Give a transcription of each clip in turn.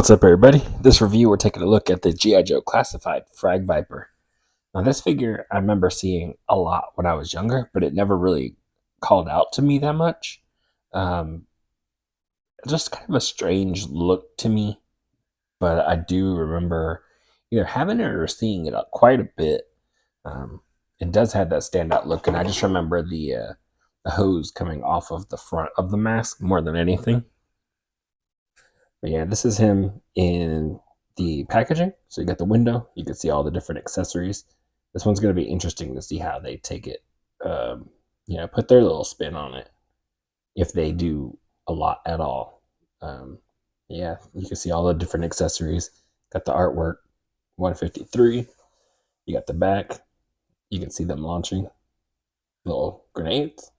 What's up, everybody? This review, we're taking a look at the G.I. Joe Classified Frag Viper. Now, this figure I remember seeing a lot when I was younger, but it never really called out to me that much. Um, just kind of a strange look to me, but I do remember either having it or seeing it quite a bit. Um, it does have that standout look, and I just remember the hose coming off of the front of the mask more than anything. But yeah, this is him in the packaging. So you got the window. You can see all the different accessories. This one's going to be interesting to see how they take it. Put their little spin on it, if they do a lot at all. Yeah, you can see all the different accessories. Got the artwork, 153. You got the back. You can see them launching little grenades.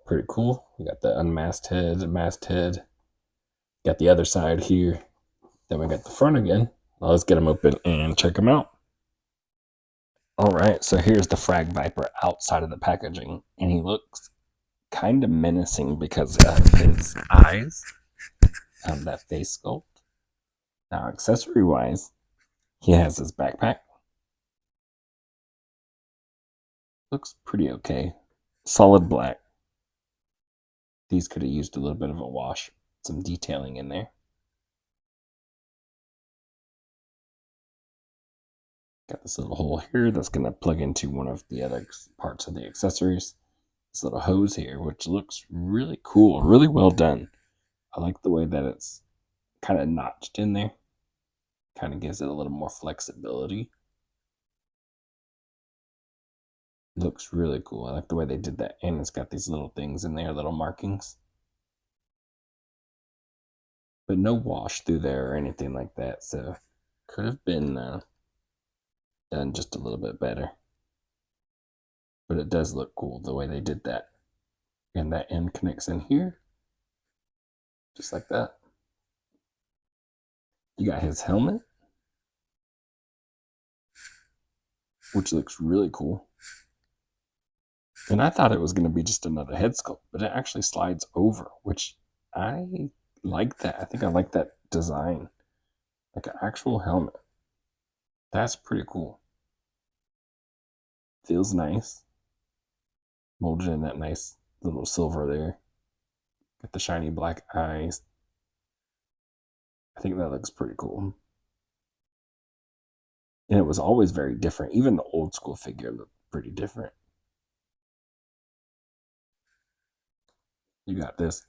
Pretty cool. You got the unmasked head, masked head. Got the other side here. Then we got the front again. Well, let's get them open and check them out. All right, so here's the Frag Viper outside of the packaging, and he looks kind of menacing because of his eyes, that face sculpt. Now, accessory-wise, he has his backpack. Looks pretty okay. Solid black. These could have used a little bit of a wash, some detailing in there. Got this little hole here that's going to plug into one of the other parts of the accessories. This little hose here, which looks really cool, really well done. I like the way that it's kind of notched in there. Kind of gives it a little more flexibility. Looks really cool. I like the way they did that. And it's got these little things in there, little markings. But no wash through there or anything like that. So could have been done just a little bit better. But it does look cool the way they did that. And that end connects in here. Just like that. You got his helmet, which looks really cool. And I thought it was going to be just another head sculpt, but it actually slides over, which I like that. I think I like that design. Like an actual helmet. That's pretty cool. Feels nice. Molded in that nice little silver there. Got the shiny black eyes. I think that looks pretty cool. And it was always very different. Even the old school figure looked pretty different. You got this.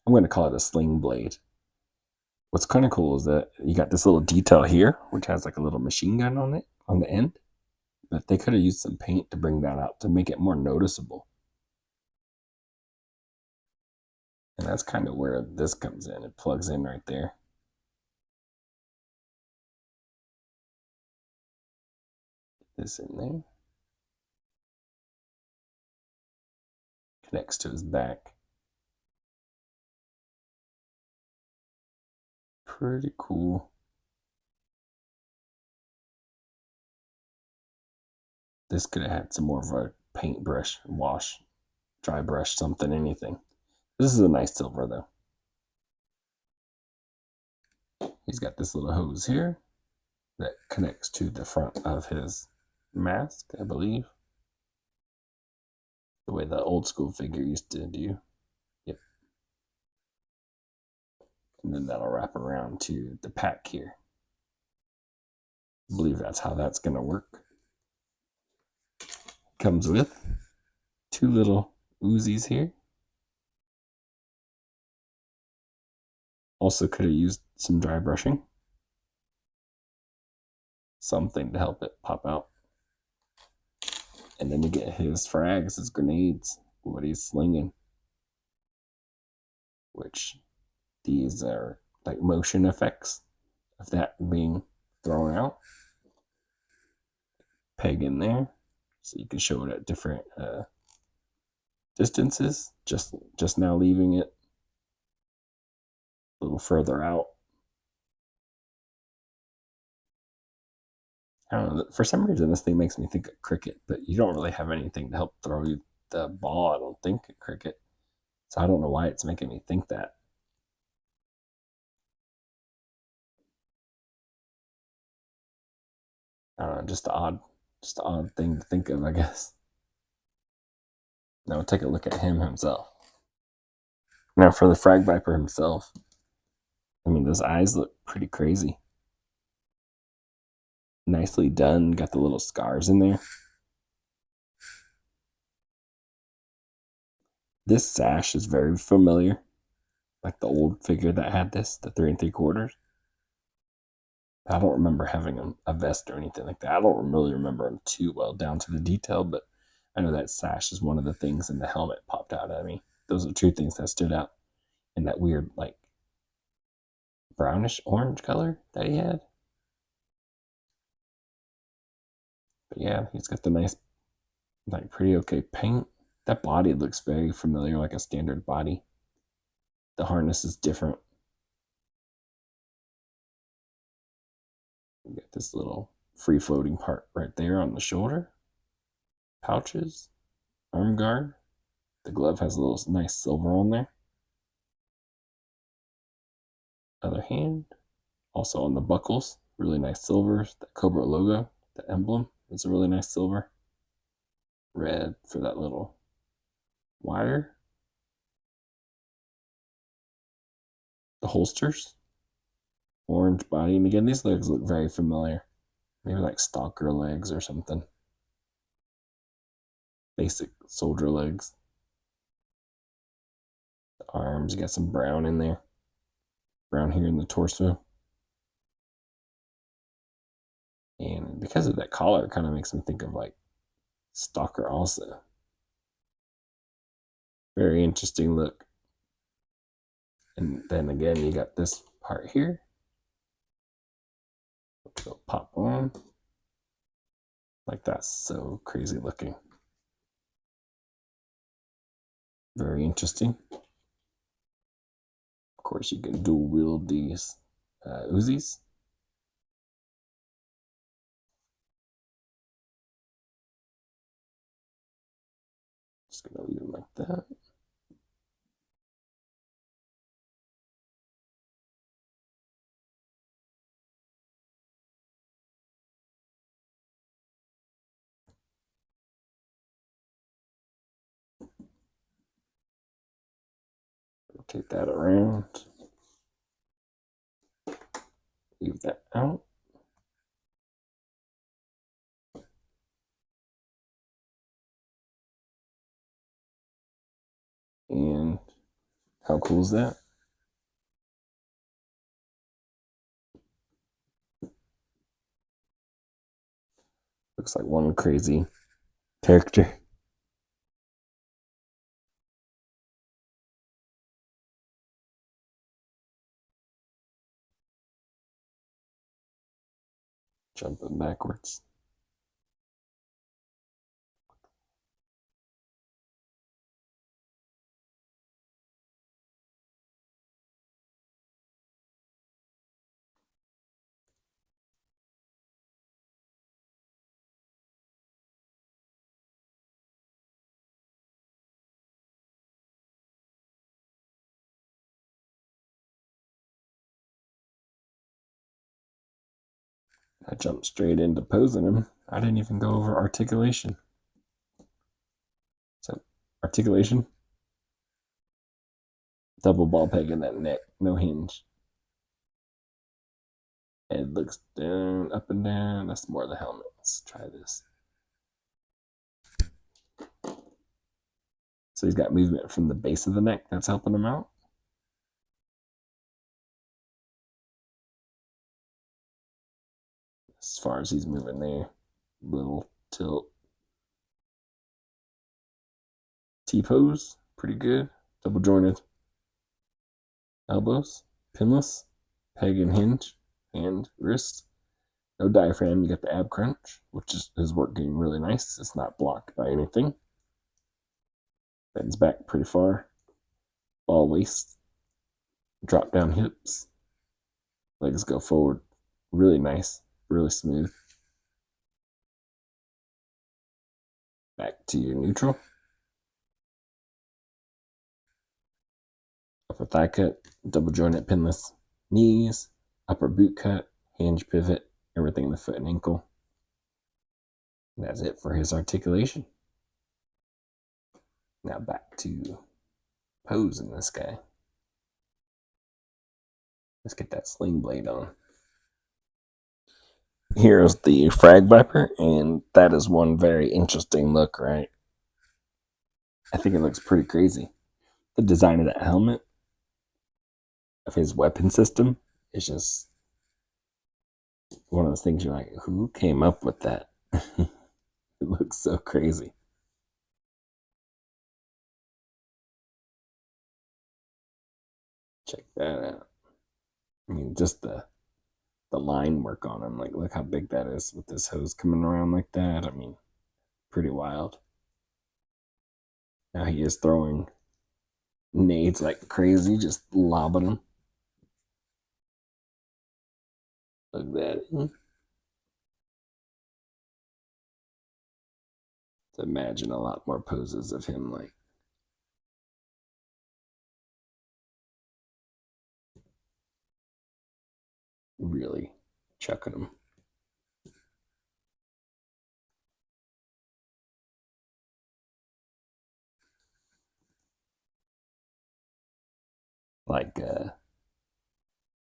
I'm going to call it a sling blade. What's kind of cool is that you got this little detail here, which has like a little machine gun on it, on the end. But they could have used some paint to bring that out to make it more noticeable. And that's kind of where this comes in. It plugs in right there. This in there. Connects to his back. Pretty cool. This could have had some more of a paintbrush, wash, dry brush, something, anything. This is a nice silver though. He's got this little hose here that connects to the front of his mask, I believe. The way the old school figure used to do. Yep. And then that'll wrap around to the pack here. I believe that's how that's going to work. Comes with two little Uzis here. Also could have used some dry brushing. Something to help it pop out. And then you get his frags, his grenades, what he's slinging. Which these are like motion effects of that being thrown out. Peg in there. So you can show it at different distances. Just now leaving it a little further out. I don't know. For some reason, this thing makes me think of cricket, but you don't really have anything to help throw the ball, I don't think, at cricket. So I don't know why it's making me think that. I don't know, just an odd thing to think of, I guess. Now we'll take a look at him himself. Now for the Frag Viper himself, I mean, those eyes look pretty crazy. Nicely done. Got the little scars in there. This sash is very familiar, like the old figure that had this, the 3 3/4. I don't remember having a vest or anything like that. I don't really remember him too well down to the detail, but I know that sash is one of the things, and the helmet popped out at me. Those are two things that stood out in that weird, like, brownish orange color that he had. But yeah, he's got the nice, like, pretty okay paint. That body looks very familiar, like a standard body. The harness is different. We got this little free floating part right there on the shoulder. Pouches, arm guard. The glove has a little nice silver on there. Other hand, also on the buckles, really nice silver. The Cobra logo, the emblem is a really nice silver. Red for that little wire. The holsters, orange body. And again, these legs look very familiar. Maybe like stalker legs or something. Basic soldier legs. The arms, you got some brown in there. Brown here in the torso. And because of that collar, it kind of makes me think of like Stalker also. Very interesting look. And then again, you got this part here. It'll pop on. Like, that's so crazy looking. Very interesting. Of course, you can dual wield these Uzis. Just gonna leave them like that. Rotate that around. Leave that out. And how cool is that? Looks like one crazy character. Jumping backwards. I jumped straight into posing him. I didn't even go over articulation. So, articulation, double ball peg in that neck, no hinge. Head looks down, up and down. That's more of the helmet. Let's try this. So he's got movement from the base of the neck. That's helping him out. As far as he's moving there, little tilt. T-pose, pretty good. Double jointed elbows, pinless, peg and hinge, hand, wrist. No diaphragm. You got the ab crunch, which is working really nice. It's not blocked by anything. Bends back pretty far. Ball waist. Drop down hips. Legs go forward. Really nice. Really smooth. Back to your neutral. Upper thigh cut. Double jointed pinless knees. Upper boot cut. Hinge pivot. Everything in the foot and ankle. And that's it for his articulation. Now back to posing this guy. Let's get that sling blade on. Here's the Frag Viper, and that is one very interesting look, right? I think it looks pretty crazy. The design of that helmet, of his weapon system, is just one of those things you're like, who came up with that? It looks so crazy. Check that out. I mean, just the line work on him. Like, look how big that is with this hose coming around like that. I mean, pretty wild. Now he is throwing nades like crazy, just lobbing them. Look at that. To imagine a lot more poses of him, like really chucking them. Like,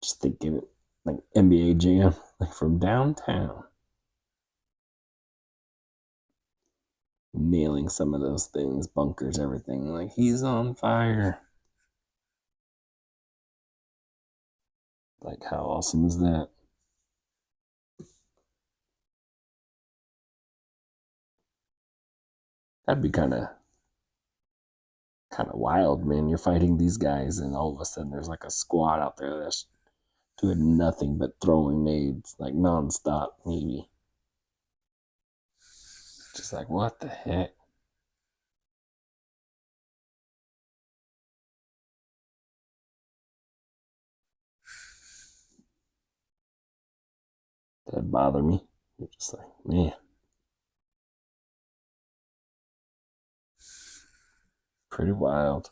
just thinking it like NBA Jam, like from downtown, nailing some of those things, bunkers, everything. Like, he's on fire. Like, how awesome is that? That'd be kind of wild, man. You're fighting these guys, and all of a sudden there's like a squad out there that's doing nothing but throwing nades, like nonstop, maybe. Just like, what the heck? That bother me. You're just like, man, pretty wild.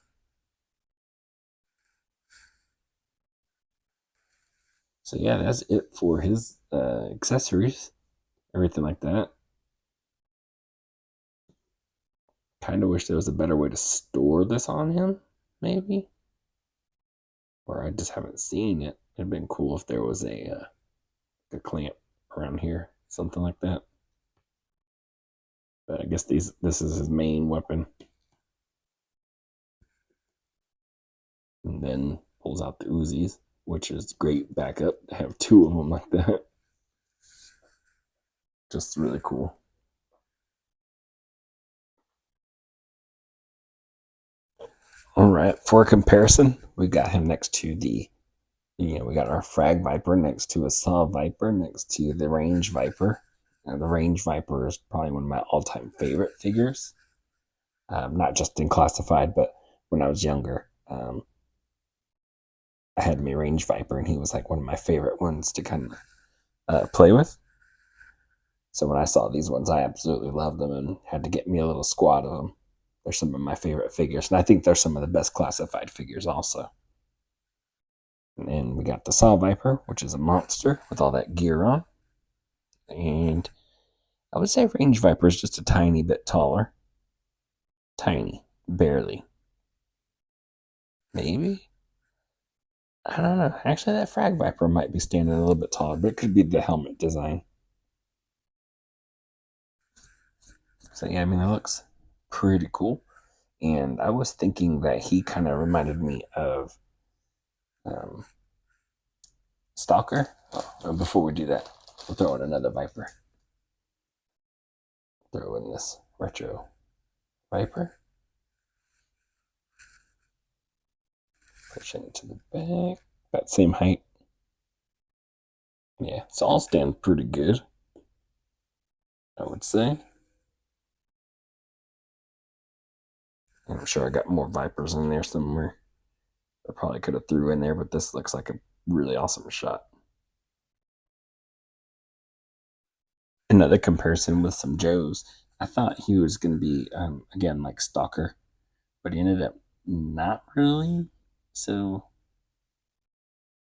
So yeah, that's it for his accessories, everything like that. Kind of wish there was a better way to store this on him, maybe, or I just haven't seen it. It'd been cool if there was a clamp around here, something like that. But I guess this is his main weapon, and then pulls out the Uzis, which is great backup to have two of them like that. Just really cool. All right, for comparison, we got him next to we got our Frag Viper next to a Saw Viper next to the Range Viper. The Range Viper is probably one of my all-time favorite figures. Not just in classified, but when I was younger, I had my Range Viper, and he was like one of my favorite ones to kind of play with. So when I saw these ones, I absolutely loved them and had to get me a little squad of them. They're some of my favorite figures, and I think they're some of the best classified figures also. And we got the Saw Viper, which is a monster with all that gear on. And I would say Range Viper is just a tiny bit taller. Tiny, barely. Maybe? I don't know. Actually, that Frag Viper might be standing a little bit taller, but it could be the helmet design. So, yeah, I mean, it looks pretty cool. And I was thinking that he kind of reminded me of um, Stalker. Oh, before we do that, we'll throw in another Viper. Throw in this retro Viper. Push it into the back. About same height. Yeah, it's all stand pretty good, I would say. And I'm sure I got more Vipers in there somewhere. I probably could have threw in there, but this looks like a really awesome shot. Another comparison with some Joes. I thought he was going to be, again, like Stalker, but he ended up not really. So,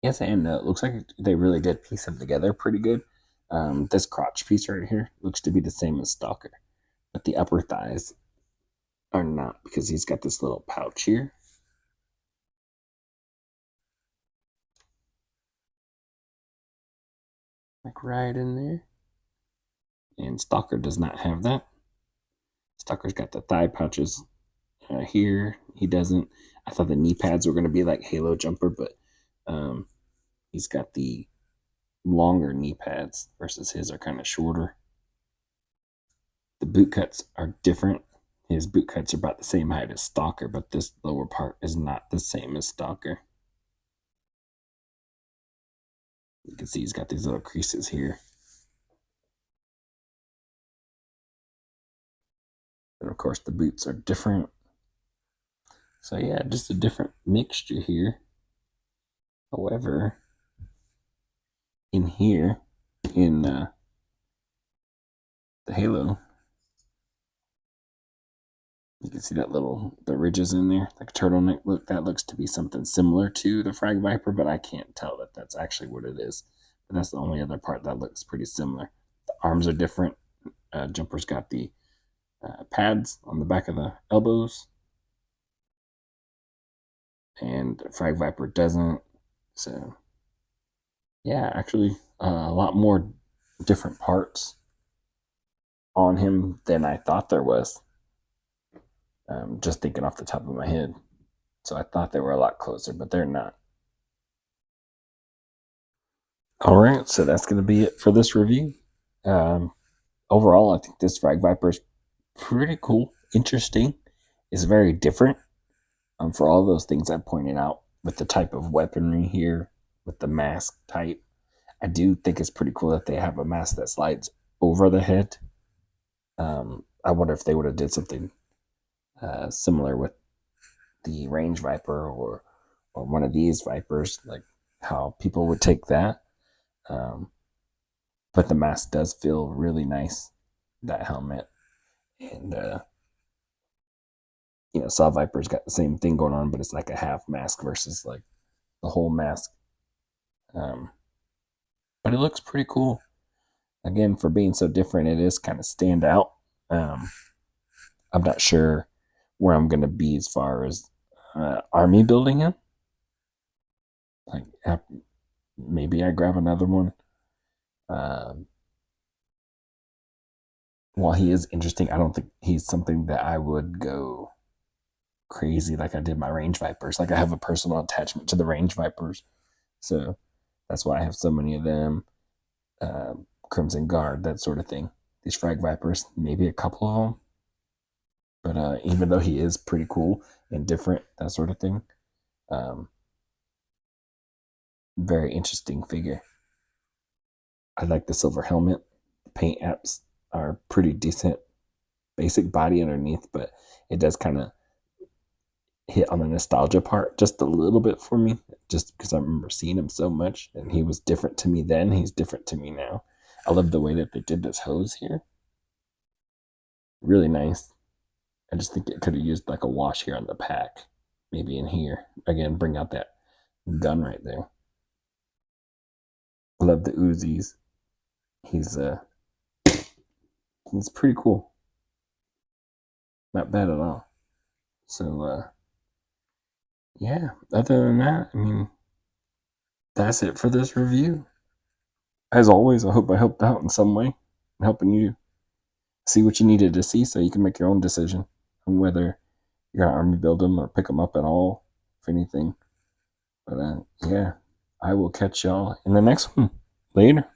yes and no. It looks like they really did piece him together pretty good. This crotch piece right here looks to be the same as Stalker, but the upper thighs are not because he's got this little pouch here. Like right in there. And Stalker does not have that. Stalker's got the thigh pouches here. He doesn't. I thought the knee pads were going to be like Halo Jumper, but um, he's got the longer knee pads versus his are kind of shorter. The boot cuts are different. His boot cuts are about the same height as Stalker, but this lower part is not the same as Stalker. You can see he's got these little creases here. And of course, the boots are different. So, yeah, just a different mixture here. However, in here, in the Halo, you can see that the ridges in there, like a turtleneck look. That looks to be something similar to the Frag Viper, but I can't tell that that's actually what it is. But that's the only other part that looks pretty similar. The arms are different. Jumper's got the pads on the back of the elbows, and Frag Viper doesn't. So, yeah, actually, a lot more different parts on him than I thought there was. Just thinking off the top of my head. So I thought they were a lot closer, but they're not. All right, so that's going to be it for this review. Um, Overall, I think this Frag Viper is pretty cool, interesting. It's very different for all those things I pointed out with the type of weaponry here, with the mask type. I do think it's pretty cool that they have a mask that slides over the head. I wonder if they would have did something similar with the Range Viper or one of these Vipers, like how people would take that. Um, but the mask does feel really nice, that helmet. And, Saw Viper's got the same thing going on, but it's like a half mask versus like the whole mask. Um, but it looks pretty cool. Again, for being so different, it is kind of stand out. Um, I'm not sure where I'm going to be as far as army building him. Like, maybe I grab another one. Um, while he is interesting, I don't think he's something that I would go crazy like I did my Range Vipers. Like, I have a personal attachment to the Range Vipers, so that's why I have so many of them. Crimson Guard, that sort of thing. These Frag Vipers, maybe a couple of them, but even though he is pretty cool and different, that sort of thing, um, very interesting figure. I like the silver helmet. The paint apps are pretty decent. Basic body underneath, but it does kind of hit on the nostalgia part just a little bit for me, just because I remember seeing him so much, and he was different to me then. He's different to me now. I love the way that they did this hose here. Really nice. I just think it could have used like a wash here on the pack, maybe in here. Again, bring out that gun right there. I love the Uzis. He's he's pretty cool. Not bad at all. So yeah, other than that, I mean, that's it for this review. As always, I hope I helped out in some way, helping you see what you needed to see so you can make your own decision on whether you're gonna army build them or pick them up at all, if anything. But yeah, I will catch y'all in the next one. Later.